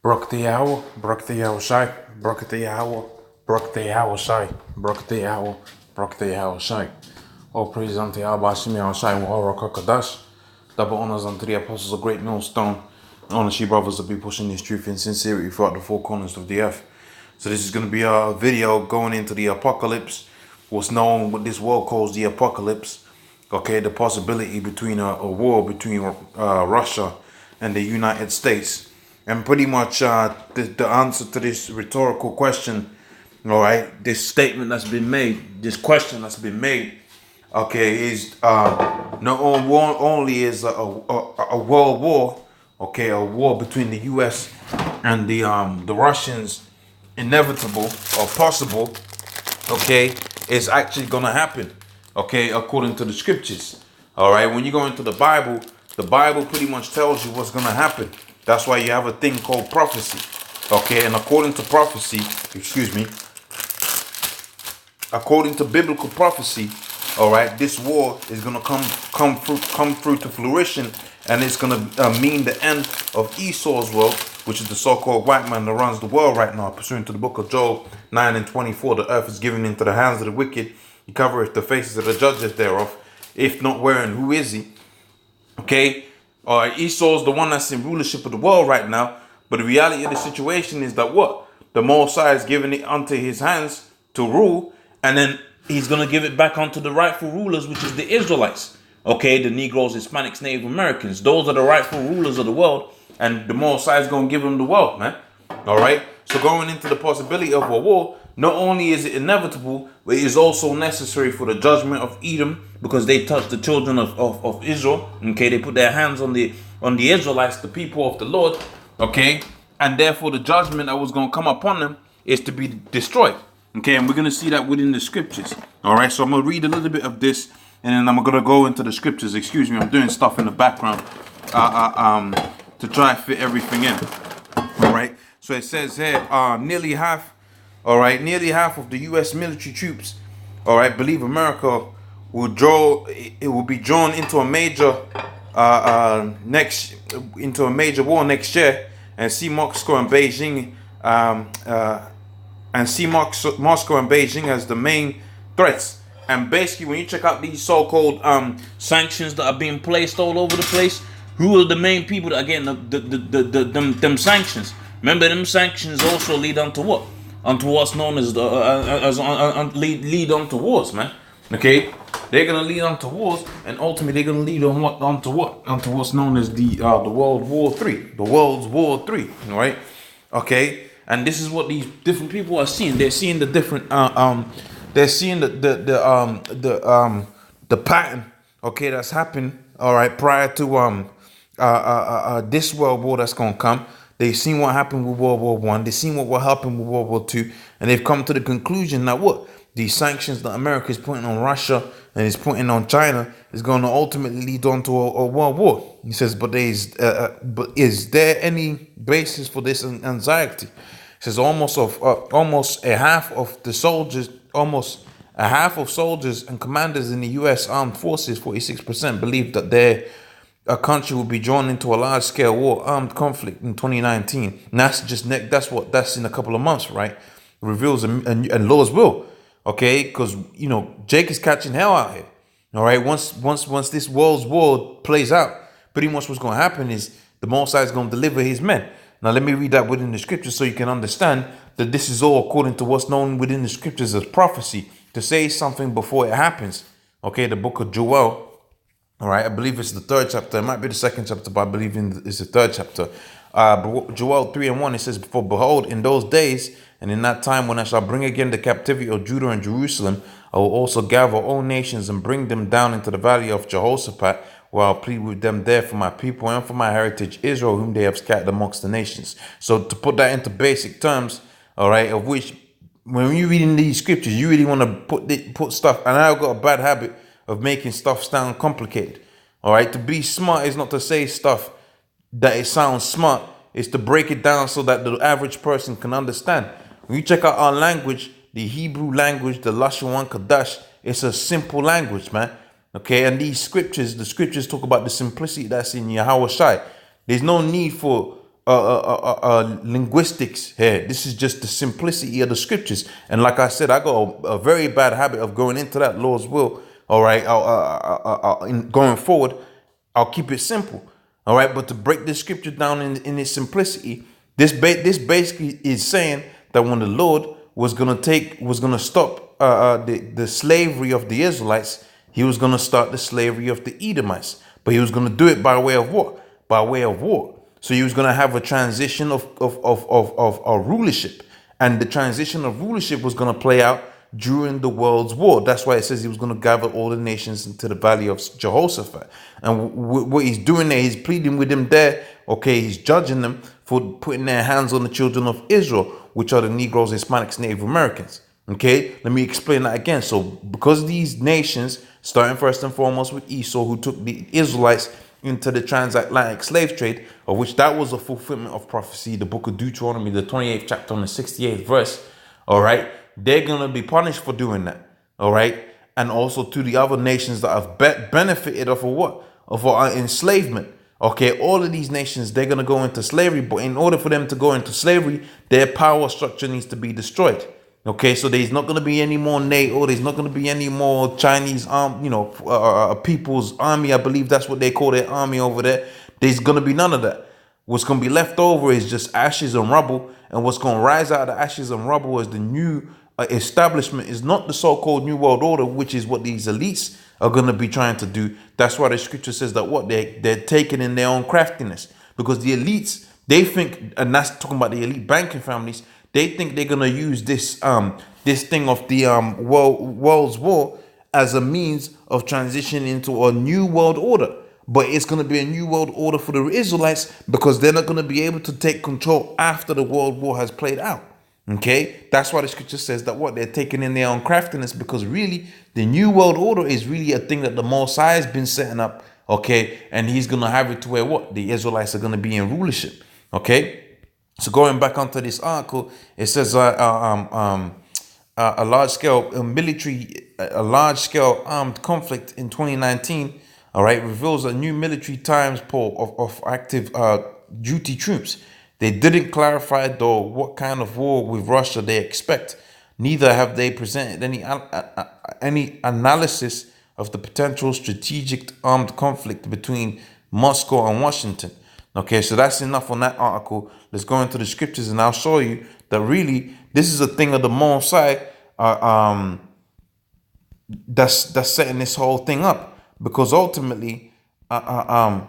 Brook the hour, shy, brook the hour, shy, brook the hour, shy. All praise unto Yahweh Shemi Shai and Wahara Kakadash. Double honors unto the apostles of Great Millstone. Honor you brothers to be pushing this truth in sincerity throughout the four corners of the earth. So this is going to be a video going into the apocalypse. What's known what this world calls the apocalypse. Okay, the possibility between a war between Russia and the United States. And pretty much the answer to this rhetorical question, all right, this statement that's been made, this question that's been made, okay, is not only is a world war, okay, a war between the U.S. and the Russians inevitable or possible, okay, is actually gonna happen, okay, according to the scriptures. All right, when you go into the Bible pretty much tells you what's gonna happen. That's why you have a thing called prophecy, okay, and according to prophecy, according to biblical prophecy, all right, this war is gonna come through to fruition, and it's gonna mean the end of Esau's world, which is the so-called white man that runs the world right now, pursuant to the book of Job 9:24. The earth is given into the hands of the wicked. He covereth the faces of the judges thereof. If not wherein, who is he? Okay, Esau's the one that's in rulership of the world right now. But the reality of the situation is that what? The Mosai is giving it unto his hands to rule, and then he's going to give it back onto the rightful rulers, which is the Israelites. Okay, the Negroes, Hispanics, Native Americans. Those are the rightful rulers of the world, and the Mosai is going to give them the world, man. All right, so going into the possibility of a war, not only is it inevitable, but it is also necessary for the judgment of Edom, because they touched the children of Israel. Okay, they put their hands on the Israelites, the people of the Lord. Okay, and therefore the judgment that was going to come upon them is to be destroyed. Okay, and we're going to see that within the scriptures. All right, so I'm going to read a little bit of this, and then I'm going to go into the scriptures. Excuse me, I'm doing stuff in the background to try to fit everything in. All right, so it says here, nearly half of the U.S. military troops, all right, believe America will be drawn into a major war next year, and see Moscow and Beijing as the main threats. And basically, when you check out these so-called sanctions that are being placed all over the place, who are the main people that are getting them sanctions? Remember, them sanctions also lead on to what? Onto what's known as lead on to wars, man. Okay, they're gonna lead on to wars, and ultimately they're gonna lead onto what's known as the World War III, the World's War III, right? Okay, and this is what these different people are seeing. They're seeing the different they're seeing the pattern, okay, that's happened, all right, prior to this world war that's gonna come. They've seen what happened with World War I. They've seen what will happen with World War II. And they've come to the conclusion that what? These sanctions that America is putting on Russia and is putting on China is going to ultimately lead on to a world war. He says, but is there any basis for this anxiety? He says almost a half of soldiers and commanders in the U.S. armed forces, 46%, believe that a country will be drawn into a large-scale war, armed conflict in 2019. And that's in a couple of months, right? Reveals and laws will, okay? Because Jake is catching hell out here. All right. Once this world's war plays out, pretty much what's going to happen is the Mosai is going to deliver his men. Now let me read that within the scriptures so you can understand that this is all according to what's known within the scriptures as prophecy, to say something before it happens. Okay, the book of Joel. All right, I believe it's the third chapter. It might be the second chapter, but I believe it's the third chapter. Joel 3:1, it says, "For behold, in those days and in that time when I shall bring again the captivity of Judah and Jerusalem, I will also gather all nations and bring them down into the valley of Jehoshaphat, where I'll plead with them there for my people and for my heritage Israel, whom they have scattered amongst the nations." So to put that into basic terms, all right, of which when you're reading these scriptures, you really want to put stuff, and I've got a bad habit of making stuff sound complicated. All right, to be smart is not to say stuff that it sounds smart. It's to break it down so that the average person can understand. When you check out our language, the Hebrew language, the Lashon Kadash, it's a simple language, man. Okay, and the scriptures talk about the simplicity that's in Yahweh Shai. There's no need for linguistics here. This is just the simplicity of the scriptures. And like I said, I got a very bad habit of going into that Lord's will. All right, going forward, I'll keep it simple. All right, but to break this scripture down in its simplicity, this basically is saying that when the Lord was gonna stop the slavery of the Israelites, he was gonna start the slavery of the Edomites, but he was gonna do it by way of what? By way of war. So he was gonna have a transition of rulership, and the transition of rulership was gonna play out during the world's war. That's why it says he was going to gather all the nations into the valley of Jehoshaphat. And what he's doing there, he's pleading with them there. Okay, he's judging them for putting their hands on the children of Israel, which are the Negroes, Hispanics, Native Americans. Okay, let me explain that again. So because these nations, starting first and foremost with Esau, who took the Israelites into the transatlantic slave trade, of which that was a fulfillment of prophecy, the book of Deuteronomy, the 28th chapter and the 68th verse. All right, they're going to be punished for doing that. All right. And also to the other nations that have benefited of a what? Of our enslavement. Okay. All of these nations, they're going to go into slavery. But in order for them to go into slavery, their power structure needs to be destroyed. Okay. So there's not going to be any more NATO. There's not going to be any more Chinese, People's Army. I believe that's what they call their army over there. There's going to be none of that. What's going to be left over is just ashes and rubble. And what's going to rise out of the ashes and rubble is the new establishment, is not the so-called New World Order, which is what these elites are going to be trying to do. That's why the scripture says that what they're taking in their own craftiness, because the elites, they think, and that's talking about the elite banking families, they think they're going to use this thing of the world's war as a means of transition into a new world order. But it's going to be a new world order for the Israelites, because they're not going to be able to take control after the world war has played out. Okay, that's why the scripture says that what they're taking in their own craftiness, because really the new world order is really a thing that the Most High has been setting up. Okay, and he's going to have it to where what? The Israelites are going to be in rulership. Okay, so going back onto this article, it says a large scale armed conflict in 2019. All right, reveals a new military times poll of active duty troops. They didn't clarify, though, what kind of war with Russia they expect. Neither have they presented any analysis of the potential strategic armed conflict between Moscow and Washington. Okay, so that's enough on that article. Let's go into the scriptures, and I'll show you that really this is a thing of the Most High that's setting this whole thing up, because ultimately the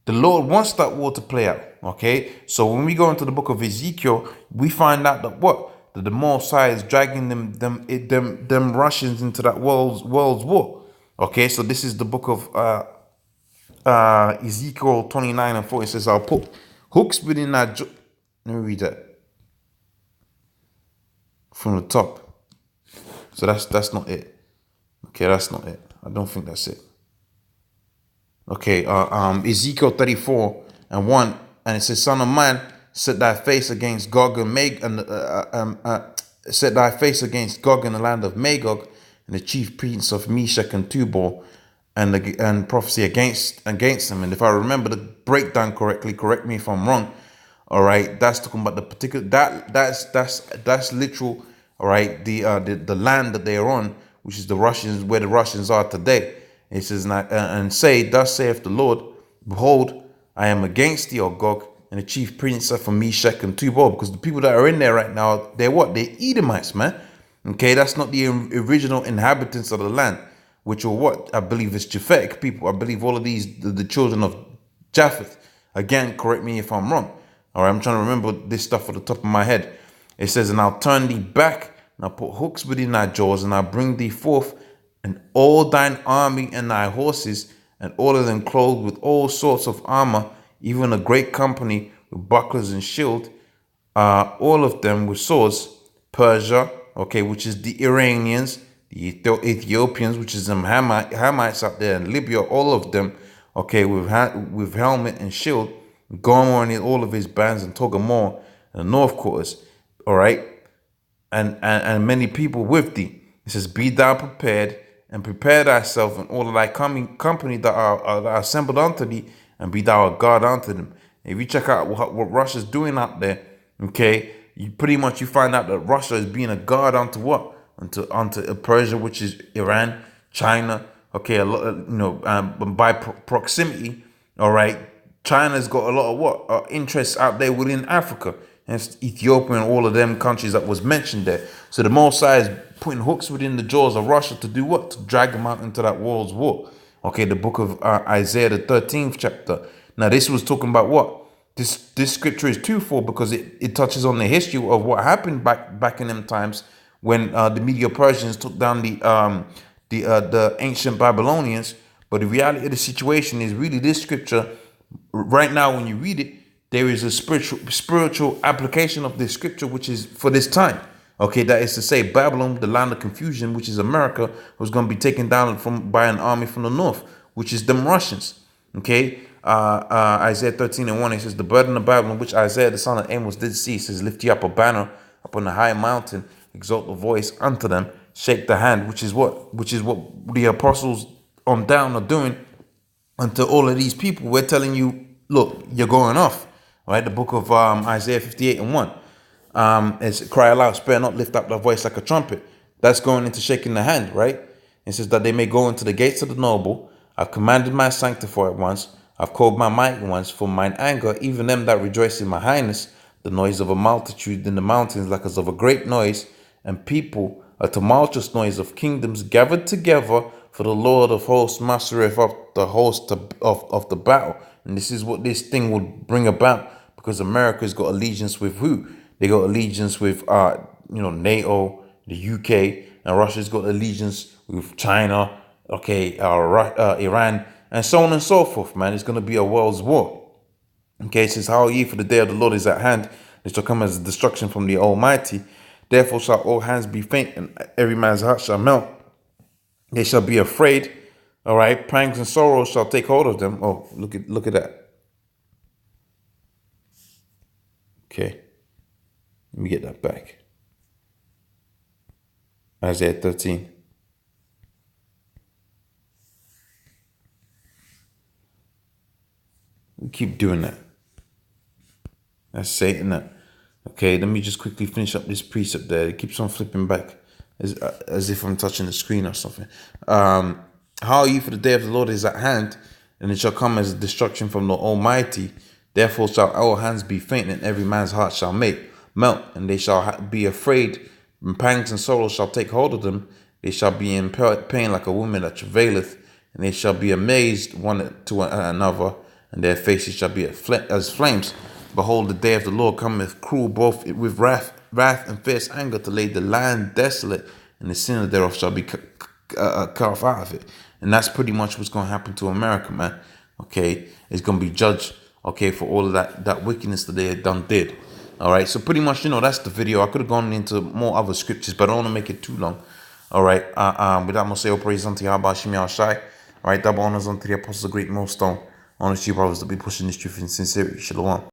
Lord wants that war to play out. Okay, so when we go into the book of Ezekiel, we find out that what? That the Most High is dragging them Russians into that world's war. Okay, so this is the book of Ezekiel 29 and 4. It says, I'll put hooks within that. Let me read that from the top. So that's not it. Okay, that's not it. I don't think that's it. Okay, Ezekiel 34 and 1, and it says, Son of man, set thy face against Gog and set thy face against Gog in the land of Magog, and the chief prince of Meshach and Tubal, and prophecy against them. And if I remember the breakdown correctly, correct me if I'm wrong. All right, that's talking about the particular that's literal. All right, the land that they are on, which is the Russians, where the Russians are today. It says, and say, thus saith the Lord, behold, I am against thee, O Gog, and the chief prince of Meshach and Tubal, because the people that are in there right now, they're what? They're Edomites, man. Okay, that's not the original inhabitants of the land, which are what? I believe it's Japhetic people. I believe all of these, the children of Japheth. Again, correct me if I'm wrong. All right, I'm trying to remember this stuff off the top of my head. It says, and I'll turn thee back, and I'll put hooks within thy jaws, and I'll bring thee forth, and all thine army and thy horses, and all of them clothed with all sorts of armor, even a great company with bucklers and shield, all of them with swords. Persia, okay, which is the Iranians, the Ethiopians, which is them Hamites out there, and Libya, all of them, okay, with helmet and shield. Gomer and all of his bands, and Togarmah and the north quarters, all right, and many people with thee. It says, be thou prepared, and prepare thyself and all of thy company that are assembled unto thee, and be thou a guard unto them. If you check out what Russia's doing out there, okay, you find out that Russia is being a guard onto what? Onto Persia, which is Iran, China. Okay, a lot, by proximity, all right. China's got a lot of interests out there within Africa, and Ethiopia and all of them countries that was mentioned there. So the Most High is putting hooks within the jaws of Russia to do what? To drag them out into that world's war. Okay, the book of Isaiah, the 13th chapter. Now this was talking about what? This scripture is twofold because it touches on the history of what happened back in them times when the Medo-Persians took down the ancient Babylonians. But the reality of the situation is really this scripture right now, when you read it, there is a spiritual application of this scripture, which is for this time. Okay, that is to say, Babylon, the land of confusion, which is America, was going to be taken down by an army from the north, which is them Russians. Okay, Isaiah 13:1, it says, the burden of Babylon, which Isaiah the son of Amos did see, says, lift ye up a banner upon the high mountain, exalt the voice unto them, shake the hand, which is what the apostles on down are doing unto all of these people. We're telling you, look, you're going off. Right, the book of Isaiah 58:1. It's cry aloud, spare not, lift up thy voice like a trumpet. That's going into shaking the hand, right? It says that they may go into the gates of the noble. I've commanded my sanctified ones. I've called my mighty ones for mine anger, even them that rejoice in my highness. The noise of a multitude in the mountains, like as of a great noise, and people, a tumultuous noise of kingdoms gathered together, for the Lord of hosts mastereth up the host of the battle. And this is what this thing would bring about, because America's got allegiance with who? They got allegiance with NATO, the UK, and Russia's got allegiance with China, okay, Iran, and so on and so forth, man. It's gonna be a world's war. Okay, it says, how ye, for the day of the Lord is at hand, it shall come as a destruction from the Almighty. Therefore shall all hands be faint, and every man's heart shall melt. They shall be afraid. All right, pangs and sorrows shall take hold of them. Oh, look at that. Okay, let me get that back. Isaiah 13. We keep doing that. That's Satan. That. Okay, let me just quickly finish up this precept there. It keeps on flipping back as if I'm touching the screen or something. How are you, for the day of the Lord is at hand, and it shall come as a destruction from the Almighty. Therefore shall all hands be faint, and every man's heart shall melt, and they shall be afraid, and pangs and sorrows shall take hold of them. They shall be in pain like a woman that travaileth, and they shall be amazed one to another, and their faces shall be as flames. Behold, the day of the Lord cometh cruel, both with wrath and fierce anger, to lay the land desolate, and the sinner thereof shall be cut off out of it. And that's pretty much what's going to happen to America, man. Okay, it's going to be judged, okay, for all of that wickedness that they did. All right, so pretty much, that's the video. I could have gone into more other scriptures, but I don't want to make it too long. All right, with that, I'm going to say, all praise unto Yahweh Shem Shai. All right, double honors unto the apostles of great millstone. Honor to you, brothers, to be pushing this truth in sincerity. Shalom.